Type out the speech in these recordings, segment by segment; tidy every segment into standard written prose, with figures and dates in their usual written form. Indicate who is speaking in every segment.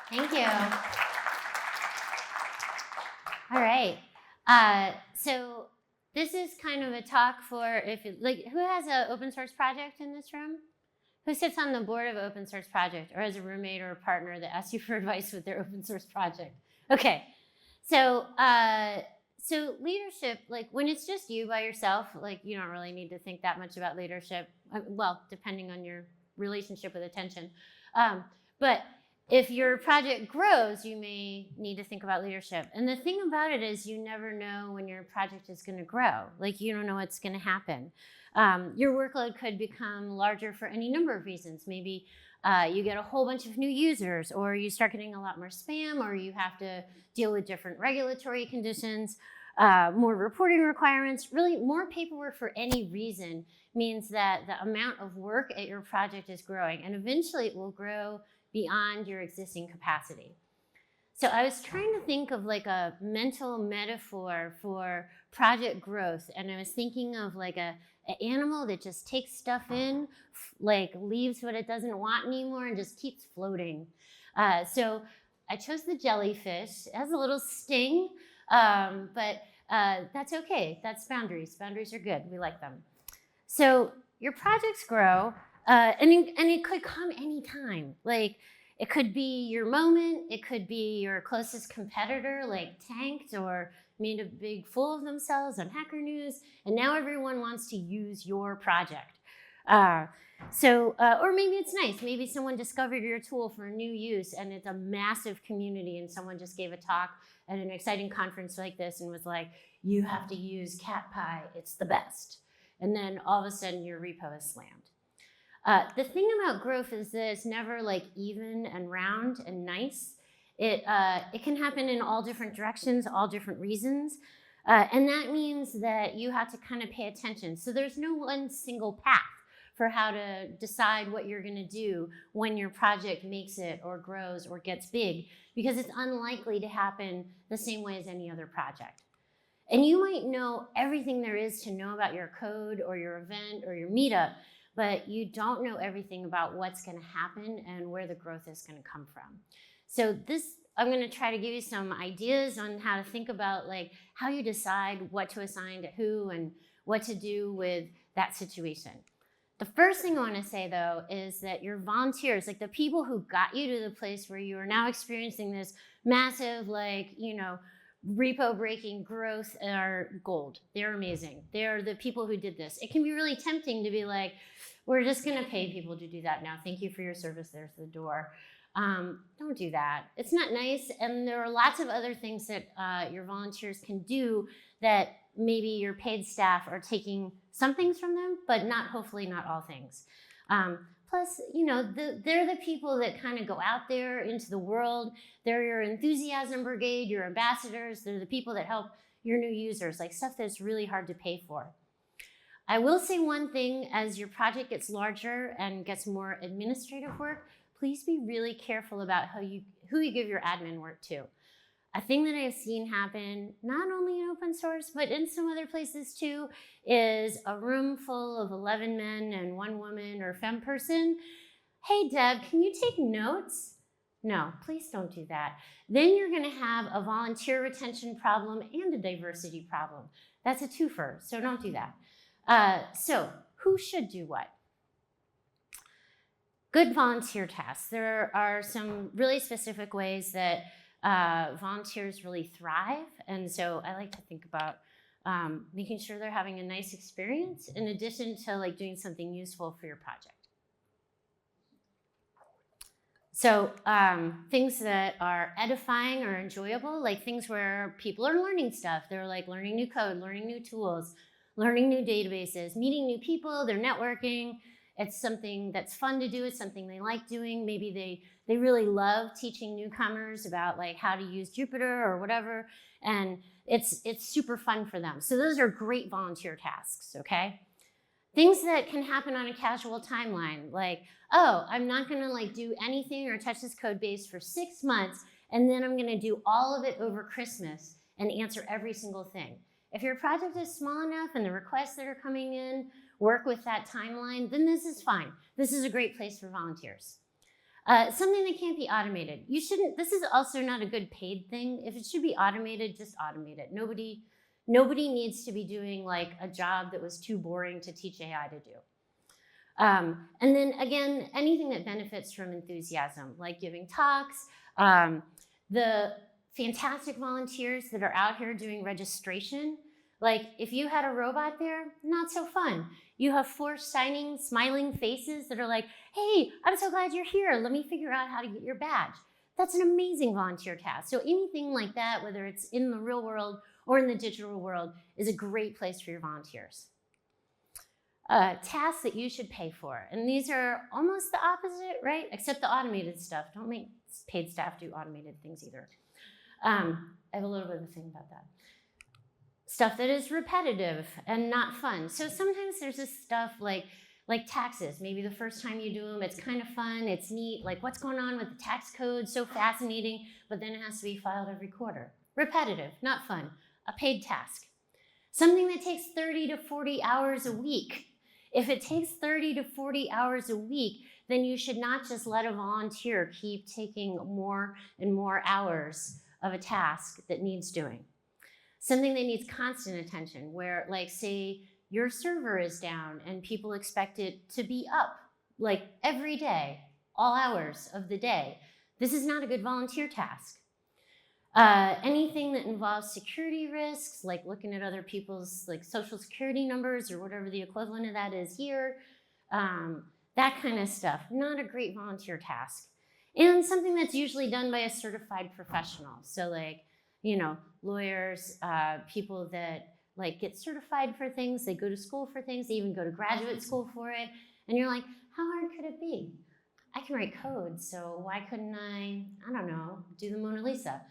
Speaker 1: Thank you. All right. So this is kind of a talk for who has an open source project in this room? Who sits on the board of an open source project or has a roommate or a partner that asks you for advice with their open source project? Okay. So leadership, like when it's just you by yourself, like you don't really need to think that much about leadership. Well, depending on your relationship with attention. But if your project grows, you may need to think about leadership. And the thing about it is you never know when your project is going to grow. Like you don't know what's going to happen. Your workload could become larger for any number of reasons. Maybe you get a whole bunch of new users, or you start getting a lot more spam, or you have to deal with different regulatory conditions, more reporting requirements. Really, more paperwork for any reason means that the amount of work at your project is growing, and eventually it will grow beyond your existing capacity. So I was trying to think of like a mental metaphor for project growth, and I was thinking of like an animal that just takes stuff in, like leaves what it doesn't want anymore and just keeps floating. So I chose the jellyfish. It has a little sting, but that's okay. That's boundaries. Boundaries are good. We like them. So your projects grow, and it could come anytime. Like it could be your moment. It could be your closest competitor, like tanked or made a big fool of themselves on Hacker News, and now everyone wants to use your project. Or maybe it's nice. Maybe someone discovered your tool for a new use, and it's a massive community, and someone just gave a talk at an exciting conference like this and was like, you have to use CatPy. It's the best. And then all of a sudden, your repo is slammed. The thing about growth is that it's never like even and round and nice. It can happen in all different directions, all different reasons. And that means that you have to kind of pay attention. So there's no one single path for how to decide what you're going to do when your project makes it or grows or gets big, because it's unlikely to happen the same way as any other project. And you might know everything there is to know about your code or your event or your meetup, but you don't know everything about what's going to happen and where the growth is going to come from. So I'm going to try to give you some ideas on how to think about like how you decide what to assign to who and what to do with that situation. The first thing I want to say, though, is that your volunteers, like the people who got you to the place where you are now experiencing this massive, repo breaking growth, are gold. They're amazing. They're the people who did this. It can be really tempting to be like, we're just going to pay people to do that now. Thank you for your service. There's the door. Don't do that. It's not nice. And there are lots of other things that your volunteers can do that maybe your paid staff are taking some things from them, but hopefully not all things. Plus, they're the people that kind of go out there into the world. They're your enthusiasm brigade, your ambassadors. They're the people that help your new users, like stuff that's really hard to pay for. I will say one thing: as your project gets larger and gets more administrative work, please be really careful about who you give your admin work to. A thing that I've seen happen, not only in open source, but in some other places too, is a room full of 11 men and 1 woman or femme person. Hey, Deb, can you take notes? No, please don't do that. Then you're going to have a volunteer retention problem and a diversity problem. That's a twofer, so don't do that. So who should do what? Good volunteer tasks. There are some really specific ways that volunteers really thrive, and so I like to think about making sure they're having a nice experience in addition to like doing something useful for your project. So things that are edifying or enjoyable, like things where people are learning stuff. They're like learning new code, learning new tools, learning new databases, meeting new people, they're networking. It's something that's fun to do. It's something they like doing. Maybe they really love teaching newcomers about like how to use Jupyter or whatever, and it's super fun for them. So those are great volunteer tasks, okay? Things that can happen on a casual timeline, like, oh, I'm not gonna like do anything or touch this code base for 6 months, and then I'm gonna do all of it over Christmas and answer every single thing. If your project is small enough and the requests that are coming in work with that timeline, then this is fine. This is a great place for volunteers. Something that can't be automated. You shouldn't, this is also not a good paid thing. If it should be automated, just automate it. Nobody needs to be doing like a job that was too boring to teach AI to do. And then again, anything that benefits from enthusiasm, like giving talks, the fantastic volunteers that are out here doing registration. Like if you had a robot there, not so fun. You have 4 shining, smiling faces that are like, hey, I'm so glad you're here. Let me figure out how to get your badge. That's an amazing volunteer task. So anything like that, whether it's in the real world or in the digital world, is a great place for your volunteers. Tasks that you should pay for. And these are almost the opposite, right? Except the automated stuff. Don't make paid staff do automated things either. I have a little bit of a thing about that. Stuff that is repetitive and not fun. So sometimes there's this stuff like taxes. Maybe the first time you do them, it's kind of fun, it's neat, like what's going on with the tax code, so fascinating, but then it has to be filed every quarter. Repetitive, not fun, a paid task. Something that takes 30 to 40 hours a week. If it takes 30 to 40 hours a week, then you should not just let a volunteer keep taking more and more hours of a task that needs doing. Something that needs constant attention, where like say your server is down and people expect it to be up like every day, all hours of the day. This is not a good volunteer task. Anything that involves security risks, like looking at other people's like social security numbers or whatever the equivalent of that is here, that kind of stuff, not a great volunteer task. And something that's usually done by a certified professional. So like, you know, lawyers, people that like get certified for things, they go to school for things, they even go to graduate school for it. And you're like, how hard could it be? I can write code, so why couldn't I don't know, do the Mona Lisa?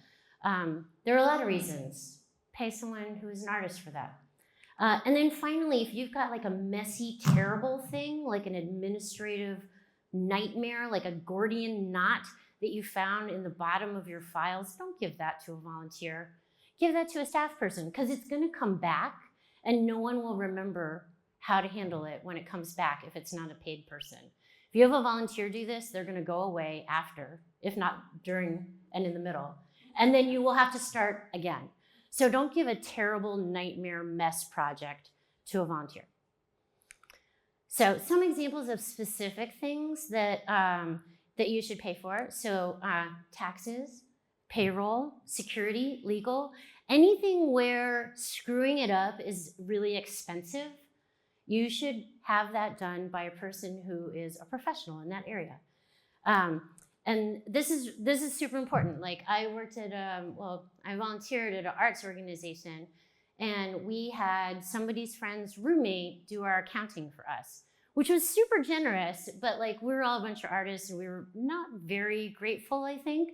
Speaker 1: There are a lot of reasons. Pay someone who is an artist for that. And then finally, if you've got like a messy, terrible thing, like an administrative nightmare, like a Gordian knot that you found in the bottom of your files, don't give that to a volunteer. Give that to a staff person, because it's gonna come back and no one will remember how to handle it when it comes back if it's not a paid person. If you have a volunteer do this, they're gonna go away after, if not during and in the middle. And then you will have to start again. So don't give a terrible nightmare mess project to a volunteer. So some examples of specific things that, that you should pay for. So taxes, payroll, security, legal, anything where screwing it up is really expensive, you should have that done by a person who is a professional in that area. And this is super important. Like I worked at, I volunteered at an arts organization, and we had somebody's friend's roommate do our accounting for us, which was super generous, but like we were all a bunch of artists and we were not very grateful, I think.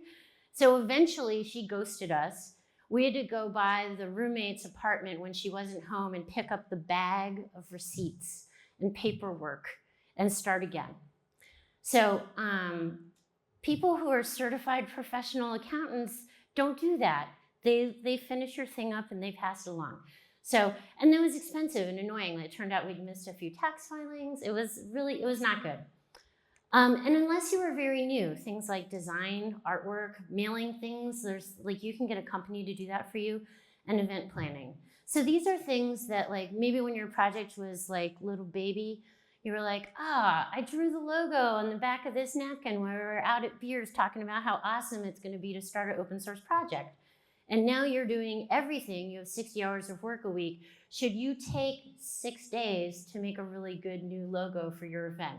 Speaker 1: So eventually she ghosted us. We had to go by the roommate's apartment when she wasn't home and pick up the bag of receipts and paperwork and start again. So people who are certified professional accountants don't do that. They finish your thing up and they pass it along. So, and it was expensive and annoying. It turned out we'd missed a few tax filings. It was not good. And unless you were very new, things like design, artwork, mailing things, there's like you can get a company to do that for you, and event planning. So these are things that like maybe when your project was like little baby, you were like, I drew the logo on the back of this napkin when we were out at beers talking about how awesome it's going to be to start an open source project. And now you're doing everything. You have 60 hours of work a week. Should you take 6 days to make a really good new logo for your event?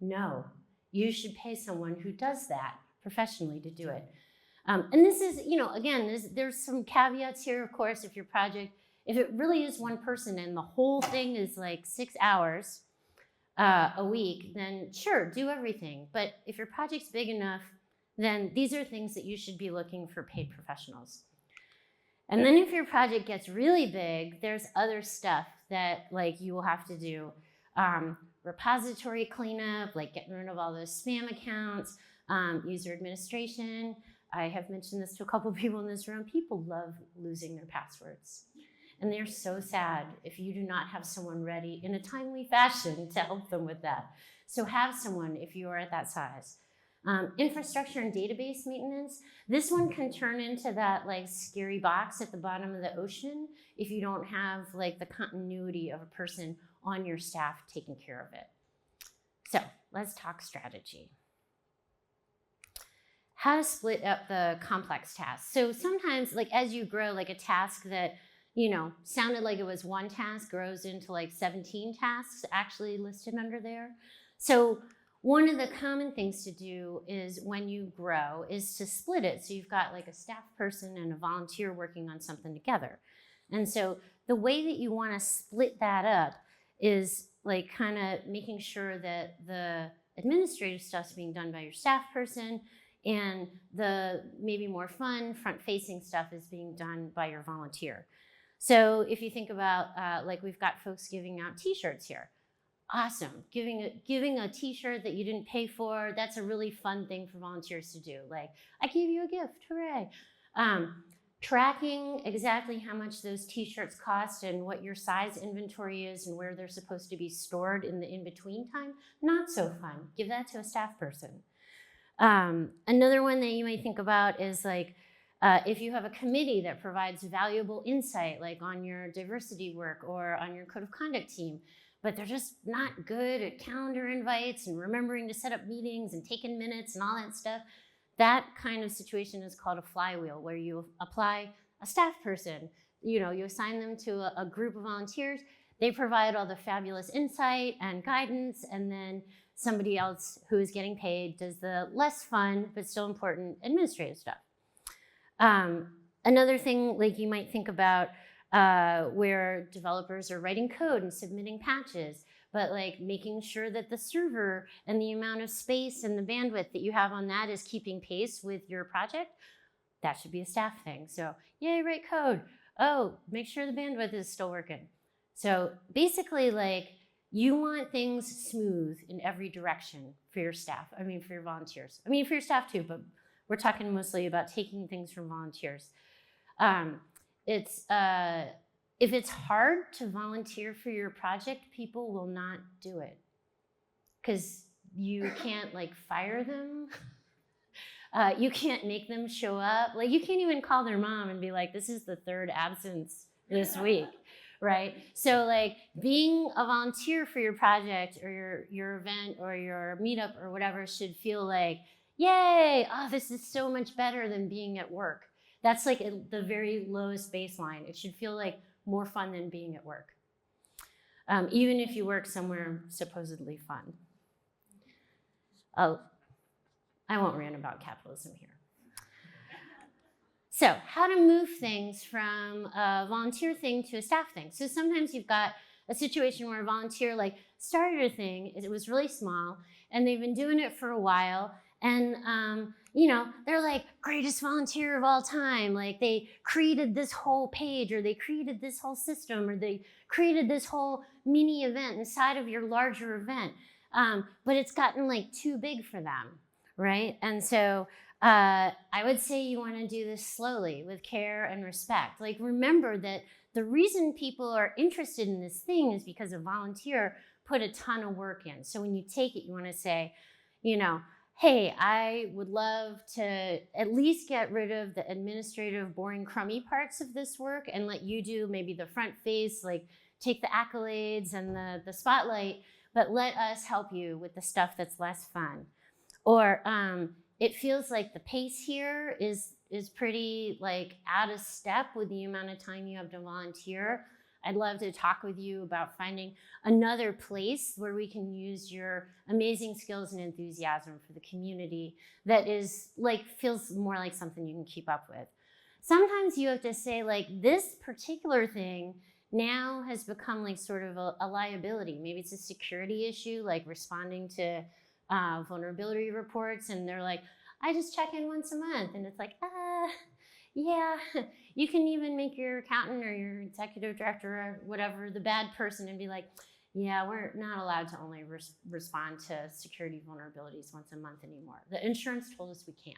Speaker 1: No. You should pay someone who does that professionally to do it. And this is, you know, again, there's some caveats here, of course, if your project, if it really is one person and the whole thing is like 6 hours a week, then sure, do everything. But if your project's big enough, then these are things that you should be looking for paid professionals. And then if your project gets really big, there's other stuff that like you will have to do. Repository cleanup, like getting rid of all those spam accounts, user administration. I have mentioned this to a couple of people in this room. People love losing their passwords. And they're so sad if you do not have someone ready in a timely fashion to help them with that. So have someone if you are at that size. Infrastructure and database maintenance. This one can turn into that like scary box at the bottom of the ocean if you don't have like the continuity of a person on your staff taking care of it. So let's talk strategy. How to split up the complex tasks. So sometimes, like as you grow, like a task that, you know, sounded like it was one task grows into like 17 tasks actually listed under there. So one of the common things to do is when you grow is to split it. So you've got like a staff person and a volunteer working on something together. And so the way that you want to split that up is like kind of making sure that the administrative stuff's being done by your staff person and the maybe more fun front-facing stuff is being done by your volunteer. So if you think about like we've got folks giving out t-shirts here. Awesome, giving a t-shirt that you didn't pay for, that's a really fun thing for volunteers to do. Like, I gave you a gift, hooray. Tracking exactly how much those t-shirts cost and what your size inventory is and where they're supposed to be stored in the in-between time, not so fun. Give that to a staff person. Another one that you might think about is like, if you have a committee that provides valuable insight, like on your diversity work or on your code of conduct team, but they're just not good at calendar invites and remembering to set up meetings and taking minutes and all that stuff. That kind of situation is called a flywheel, where you apply a staff person. You know, you assign them to a group of volunteers. They provide all the fabulous insight and guidance, and then somebody else who is getting paid does the less fun but still important administrative stuff. Another thing, like you might think about where developers are writing code and submitting patches, but like making sure that the server and the amount of space and the bandwidth that you have on that is keeping pace with your project, that should be a staff thing. So, yay, write code. Oh, make sure the bandwidth is still working. So basically, like, you want things smooth in every direction for your staff. I mean, for your volunteers. I mean, for your staff too, but we're talking mostly about taking things from volunteers. If it's hard to volunteer for your project, people will not do it because you can't like fire them. You can't make them show up. Like you can't even call their mom and be like, this is the third absence this week, right? So like being a volunteer for your project or your event or your meetup or whatever should feel like, yay, oh, this is so much better than being at work. That's like the very lowest baseline. It should feel like more fun than being at work, even if you work somewhere supposedly fun. Oh, I won't rant about capitalism here. So how to move things from a volunteer thing to a staff thing. So sometimes you've got a situation where a volunteer like started a thing, it was really small, and they've been doing it for a while, and you know, they're like greatest volunteer of all time. Like they created this whole page, or they created this whole system, or they created this whole mini event inside of your larger event. But it's gotten like too big for them, right? And so I would say you want to do this slowly with care and respect. Like remember that the reason people are interested in this thing is because a volunteer put a ton of work in. So when you take it, you want to say, you know, hey, I would love to at least get rid of the administrative, boring, crummy parts of this work and let you do maybe the front face, like take the accolades and the spotlight, but let us help you with the stuff that's less fun. Or it feels like the pace here is pretty like out of step with the amount of time you have to volunteer. I'd love to talk with you about finding another place where we can use your amazing skills and enthusiasm for the community that is like, feels more like something you can keep up with. Sometimes you have to say like, this particular thing now has become like sort of a liability. Maybe it's a security issue, like responding to vulnerability reports, and they're like, I just check in once a month, and it's like, yeah, you can even make your accountant or your executive director or whatever the bad person and be like, yeah, we're not allowed to only respond to security vulnerabilities once a month anymore. The insurance told us we can't,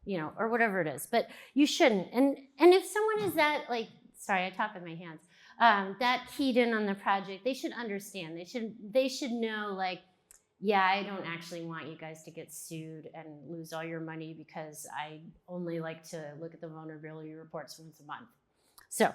Speaker 1: you know, or whatever it is, but you shouldn't. And if someone is that like, sorry, I talk with my hands, that keyed in on the project, they should understand. They should know like, yeah, I don't actually want you guys to get sued and lose all your money because I only like to look at the vulnerability reports once a month. So,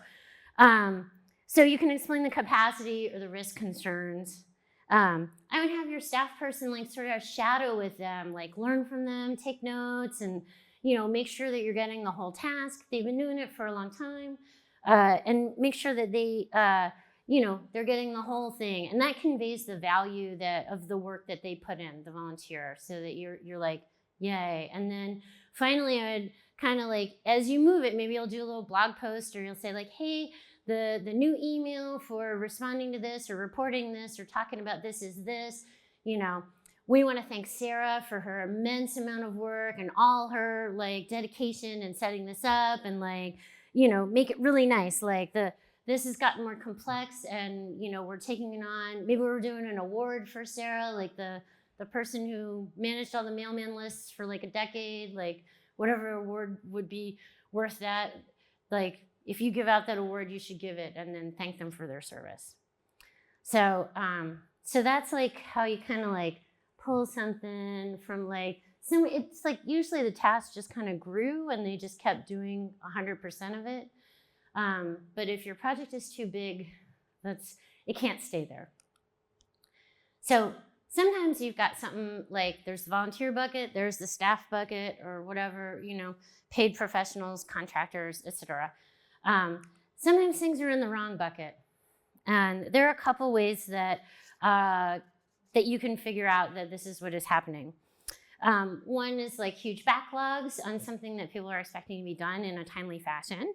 Speaker 1: so you can explain the capacity or the risk concerns. I would have your staff person like sort of shadow with them, like learn from them, take notes, and make sure that you're getting the whole task. They've been doing it for a long time, and make sure that they, they're getting the whole thing, and that conveys the value of the work that they put in, the volunteer, so that you're like, yay. And then finally, I would kind of like, as you move it, maybe you'll do a little blog post, or you'll say like, hey, the new email for responding to this or reporting this or talking about this is this. We want to thank Sarah for her immense amount of work and all her like dedication in setting this up, and like, make it really nice. Like this has gotten more complex, and we're taking it on. Maybe we're doing an award for Sarah, like the person who managed all the mailman lists for like a decade, like whatever award would be worth that. Like if you give out that award, you should give it and then thank them for their service. So so that's like how you kind of like pull something from like it's like usually the task just kind of grew and they just kept doing 100% of it. But if your project is too big, it can't stay there. So sometimes you've got something like there's the volunteer bucket, there's the staff bucket, or whatever, paid professionals, contractors, etc. Sometimes things are in the wrong bucket. And there are a couple ways that you can figure out that this is what is happening. One is like huge backlogs on something that people are expecting to be done in a timely fashion.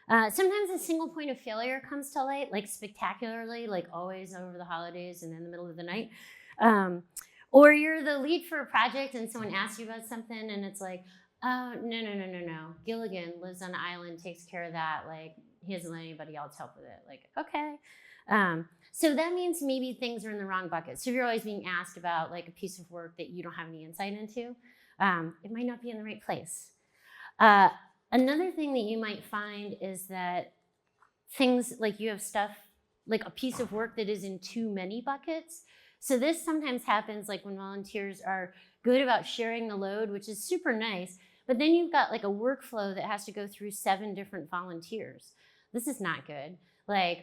Speaker 1: Sometimes a single point of failure comes to light, like spectacularly, like always over the holidays and in the middle of the night. Or you're the lead for a project and someone asks you about something and it's like, oh, no. Gilligan lives on an island, takes care of that. Like, he doesn't let anybody else help with it. Like, okay. So that means maybe things are in the wrong bucket. So if you're always being asked about like a piece of work that you don't have any insight into, it might not be in the right place. Another thing that you might find is that things like you have stuff, like a piece of work that is in too many buckets. So this sometimes happens like when volunteers are good about sharing the load, which is super nice, but then you've got like a workflow that has to go through 7 different volunteers. This is not good.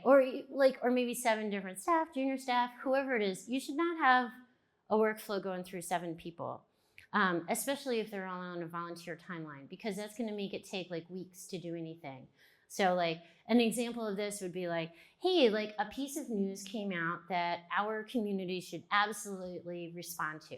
Speaker 1: Or maybe 7 different staff, junior staff, whoever it is. You should not have a workflow going through 7 people, especially if they're all on a volunteer timeline, because that's going to make it take like weeks to do anything. So like an example of this would be like, hey, like a piece of news came out that our community should absolutely respond to.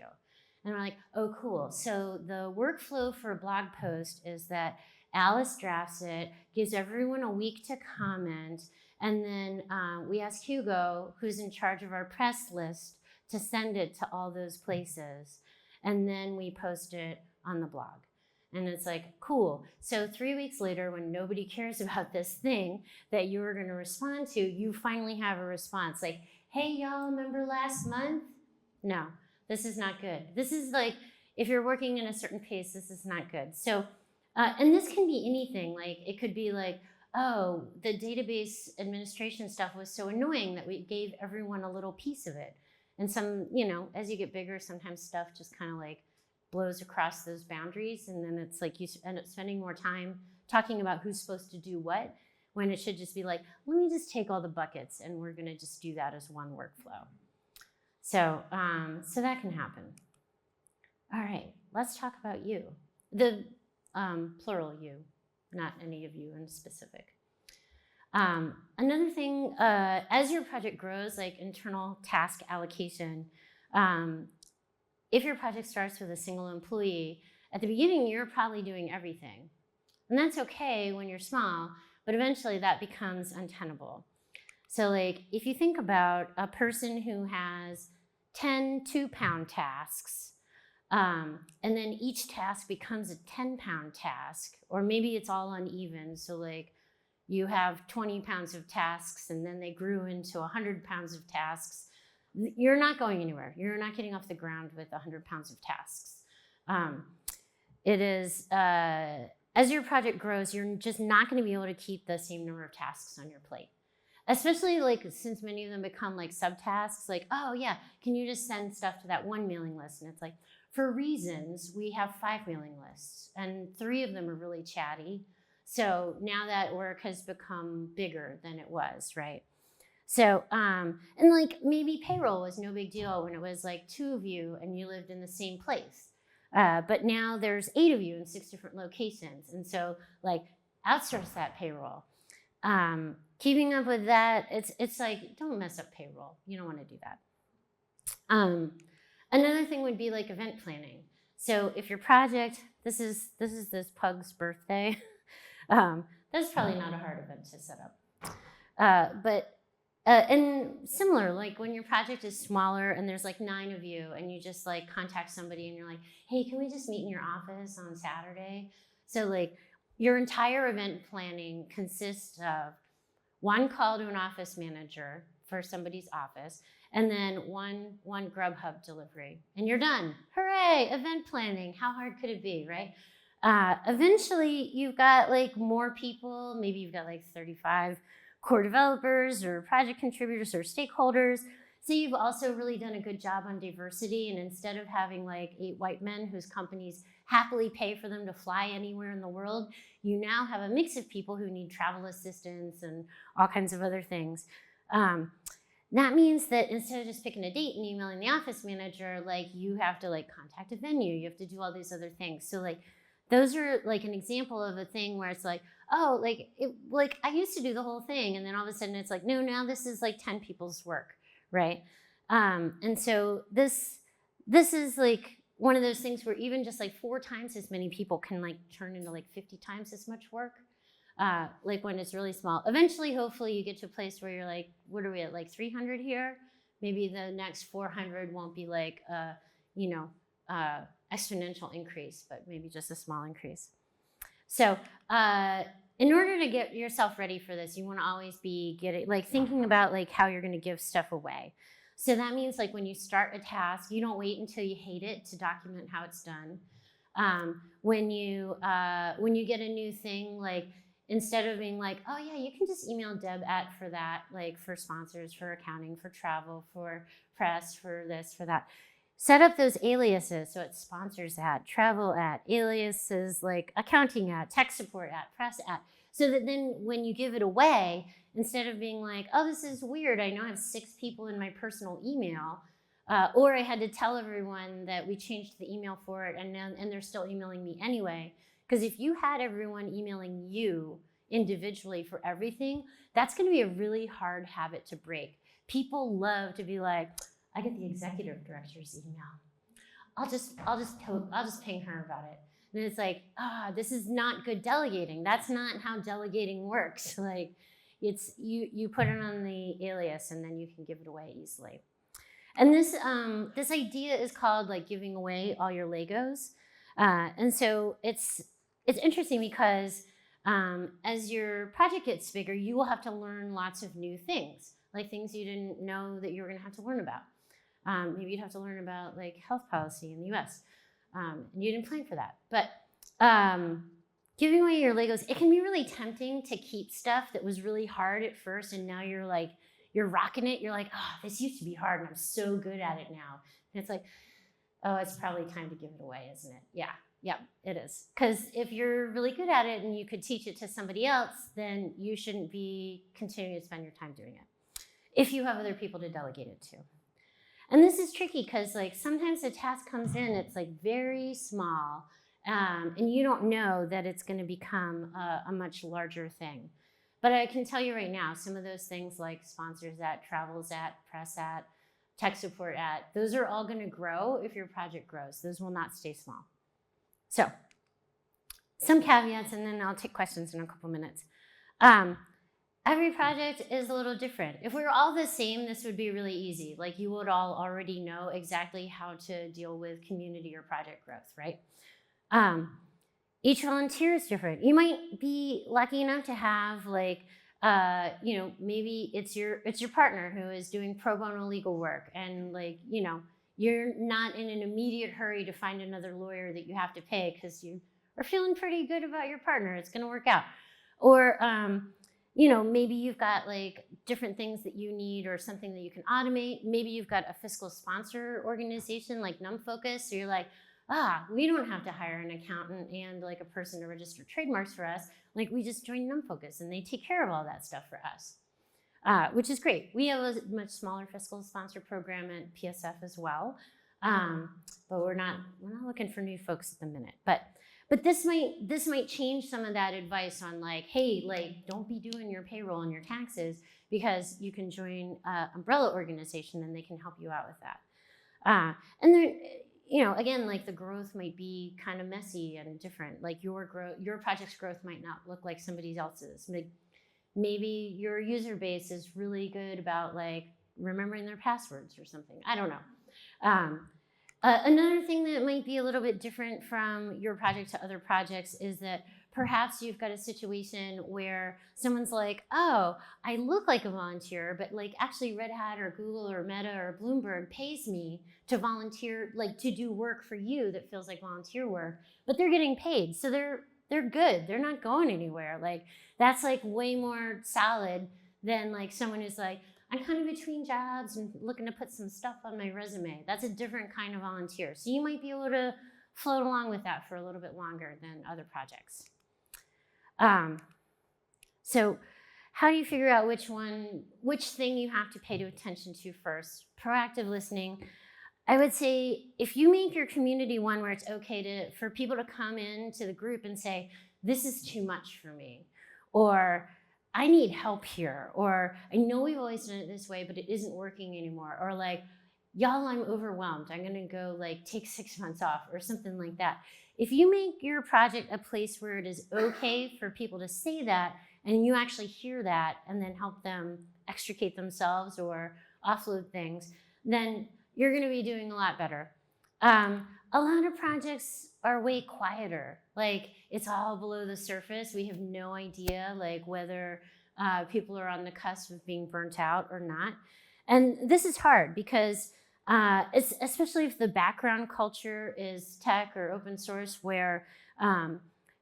Speaker 1: And we're like, oh, cool. So the workflow for a blog post is that Alice drafts it, gives everyone a week to comment, and then we ask Hugo, who's in charge of our press list, to send it to all those places. And then we post it on the blog. And it's like, cool. So 3 weeks later, when nobody cares about this thing that you were going to respond to, you finally have a response like, hey, y'all, remember last month? No, this is not good. This is like, if you're working in a certain pace, this is not good. So, and this can be anything. Like, it could be like, oh, the database administration stuff was so annoying that we gave everyone a little piece of it. And some, as you get bigger, sometimes stuff just kind of like blows across those boundaries, and then it's like you end up spending more time talking about who's supposed to do what, when it should just be like, let me just take all the buckets and we're going to just do that as one workflow. So so that can happen. All right, let's talk about you, the plural you, not any of you in specific. Another thing, as your project grows, like internal task allocation, if your project starts with a single employee, at the beginning, you're probably doing everything. And that's okay when you're small, but eventually that becomes untenable. So like, if you think about a person who has 10 2-pound tasks, and then each task becomes a 10-pound task, or maybe it's all uneven. So like, you have 20 pounds of tasks, and then they grew into 100 pounds of tasks. You're not going anywhere. You're not getting off the ground with 100 pounds of tasks. It is, as your project grows, you're just not going to be able to keep the same number of tasks on your plate, especially like since many of them become like subtasks, like, oh yeah, can you just send stuff to that one mailing list? And it's like, for reasons, we have 5 mailing lists and 3 of them are really chatty. So now that work has become bigger than it was, right? So, and like maybe payroll was no big deal when it was like 2 of you and you lived in the same place. But now there's 8 of you in 6 different locations. And so like outsource that payroll. Keeping up with that, it's like, don't mess up payroll. You don't want to do that. Another thing would be like event planning. So if your project, this is this pug's birthday. That's probably not a hard event to set up. And similar, like when your project is smaller and there's like 9 of you and you just like contact somebody and you're like, hey, can we just meet in your office on Saturday? So like your entire event planning consists of 1 call to an office manager for somebody's office, and then one Grubhub delivery, and you're done. Hooray, event planning. How hard could it be, right? Eventually, you've got like more people. Maybe you've got like 35 core developers or project contributors or stakeholders. So you've also really done a good job on diversity, and instead of having like 8 white men whose companies happily pay for them to fly anywhere in the world, you now have a mix of people who need travel assistance and all kinds of other things. That means that instead of just picking a date and emailing the office manager, like you have to like contact a venue, you have to do all these other things. So like those are like an example of a thing where it's like, oh, like I used to do the whole thing, and then all of a sudden it's like, no, now this is like 10 people's work, right? And so this is like one of those things where even just like 4 times as many people can like turn into like 50 times as much work. Like when it's really small. Eventually, hopefully you get to a place where you're like, what are we at, like 300 here? Maybe the next 400 won't be like, exponential increase, but maybe just a small increase. So in order to get yourself ready for this, you want to always be thinking about like how you're going to give stuff away. So that means like when you start a task, you don't wait until you hate it to document how it's done. When you get a new thing, like instead of being like, oh yeah, you can just email Deb for that, like for sponsors, for accounting, for travel, for press, for this, for that. Set up those aliases. So it's sponsors at, travel at, aliases like accounting at, tech support at, press at. So that then when you give it away, instead of being like, oh, this is weird, I know I have 6 people in my personal email, or I had to tell everyone that we changed the email for it and they're still emailing me anyway. Because if you had everyone emailing you individually for everything, that's going to be a really hard habit to break. People love to be like, I get the executive director's email. I'll just ping her about it. And it's like, this is not good delegating. That's not how delegating works. Like, it's you put it on the alias and then you can give it away easily. And this idea is called like giving away all your Legos. And so it's interesting because as your project gets bigger, you will have to learn lots of new things, like things you didn't know that you were going to have to learn about. Maybe you'd have to learn about like health policy in the US. And you didn't plan for that. But giving away your Legos, it can be really tempting to keep stuff that was really hard at first, and now you're rocking it. You're like, oh, this used to be hard and I'm so good at it now. And it's like, oh, it's probably time to give it away, isn't it? Yeah, it is. Because if you're really good at it and you could teach it to somebody else, then you shouldn't be continuing to spend your time doing it if you have other people to delegate it to. And this is tricky because like sometimes the task comes in, it's like very small, and you don't know that it's going to become a much larger thing. But I can tell you right now, some of those things like sponsors at, travels at, press at, tech support at, those are all going to grow if your project grows. Those will not stay small. So some caveats, and then I'll take questions in a couple minutes. Every project is a little different. If we were all the same, this would be really easy. Like you would all already know exactly how to deal with community or project growth, right? Each volunteer is different. You might be lucky enough to have like, maybe it's your partner who is doing pro bono legal work, and like, you're not in an immediate hurry to find another lawyer that you have to pay because you are feeling pretty good about your partner. It's going to work out. Or maybe you've got like different things that you need or something that you can automate. Maybe you've got a fiscal sponsor organization like NumFocus. So you're like, we don't have to hire an accountant and like a person to register trademarks for us. Like we just join NumFocus and they take care of all that stuff for us, which is great. We have a much smaller fiscal sponsor program at PSF as well. But we're not looking for new folks at the minute. But this might change some of that advice on like, hey, like don't be doing your payroll and your taxes, because you can join an umbrella organization and they can help you out with that. And there, again, like the growth might be kind of messy and different. Like your project's growth might not look like somebody else's. Maybe your user base is really good about like remembering their passwords or something. I don't know. Another thing that might be a little bit different from your project to other projects is that perhaps you've got a situation where someone's like, oh, I look like a volunteer, but like actually Red Hat or Google or Meta or Bloomberg pays me to volunteer, like to do work for you that feels like volunteer work, but they're getting paid. So they're good. They're not going anywhere. Like that's like way more solid than like someone who's like, I'm kind of between jobs and looking to put some stuff on my resume. That's a different kind of volunteer. So you might be able to float along with that for a little bit longer than other projects. So how do you figure out which thing you have to pay attention to first? Proactive listening. I would say if you make your community one where it's okay for people to come into the group and say, this is too much for me, or I need help here, or I know we've always done it this way, but it isn't working anymore, or like, y'all, I'm overwhelmed. I'm gonna go like take 6 months off or something like that. If you make your project a place where it is okay for people to say that, and you actually hear that and then help them extricate themselves or offload things, then you're gonna be doing a lot better. A lot of projects are way quieter. Like it's all below the surface. We have no idea like whether people are on the cusp of being burnt out or not. And this is hard because especially if the background culture is tech or open source, where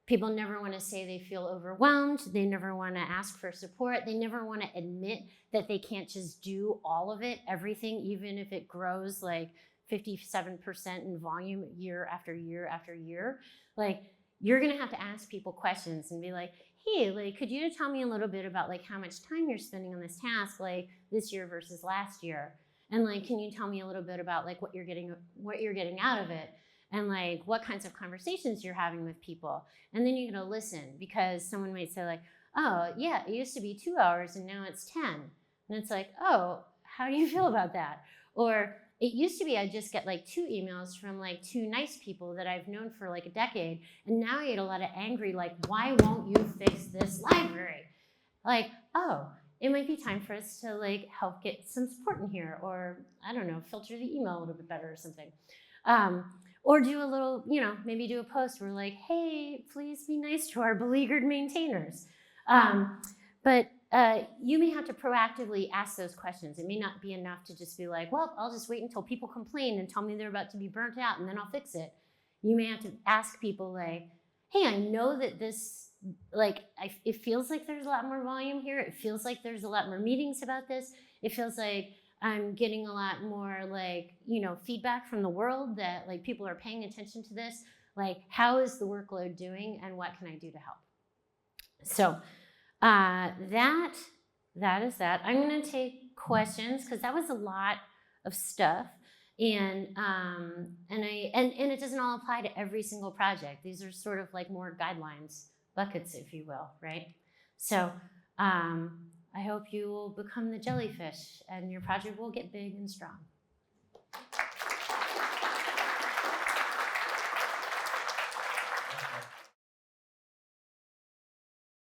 Speaker 1: people never want to say they feel overwhelmed. They never want to ask for support. They never want to admit that they can't just do all of it, everything, even if it grows like 57% in volume year after year after year. Like you're gonna have to ask people questions and be like, hey, like could you tell me a little bit about like how much time you're spending on this task, like this year versus last year? And like, can you tell me a little bit about like what you're getting out of it? And like what kinds of conversations you're having with people? And then you're gonna listen, because someone might say like, oh yeah, it used to be 2 hours and now it's 10. And it's like, oh, how do you feel about that? Or it used to be I just get like 2 emails from like 2 nice people that I've known for like a decade, and now I get a lot of angry like, why won't you fix this library? Like, oh, it might be time for us to like help get some support in here, or I don't know, filter the email a little bit better or something. Or do a little, maybe do a post where like, hey, please be nice to our beleaguered maintainers. But you may have to proactively ask those questions. It may not be enough to just be like, well, I'll just wait until people complain and tell me they're about to be burnt out and then I'll fix it. You may have to ask people like, hey, I know that this, like, it feels like there's a lot more volume here. It feels like there's a lot more meetings about this. It feels like I'm getting a lot more like, feedback from the world that like people are paying attention to this. Like, how is the workload doing and what can I do to help? So that is that. I'm going to take questions because that was a lot of stuff, and it doesn't all apply to every single project. These are sort of like more guidelines, buckets, if you will, right? So I hope you will become the jellyfish and your project will get big and strong.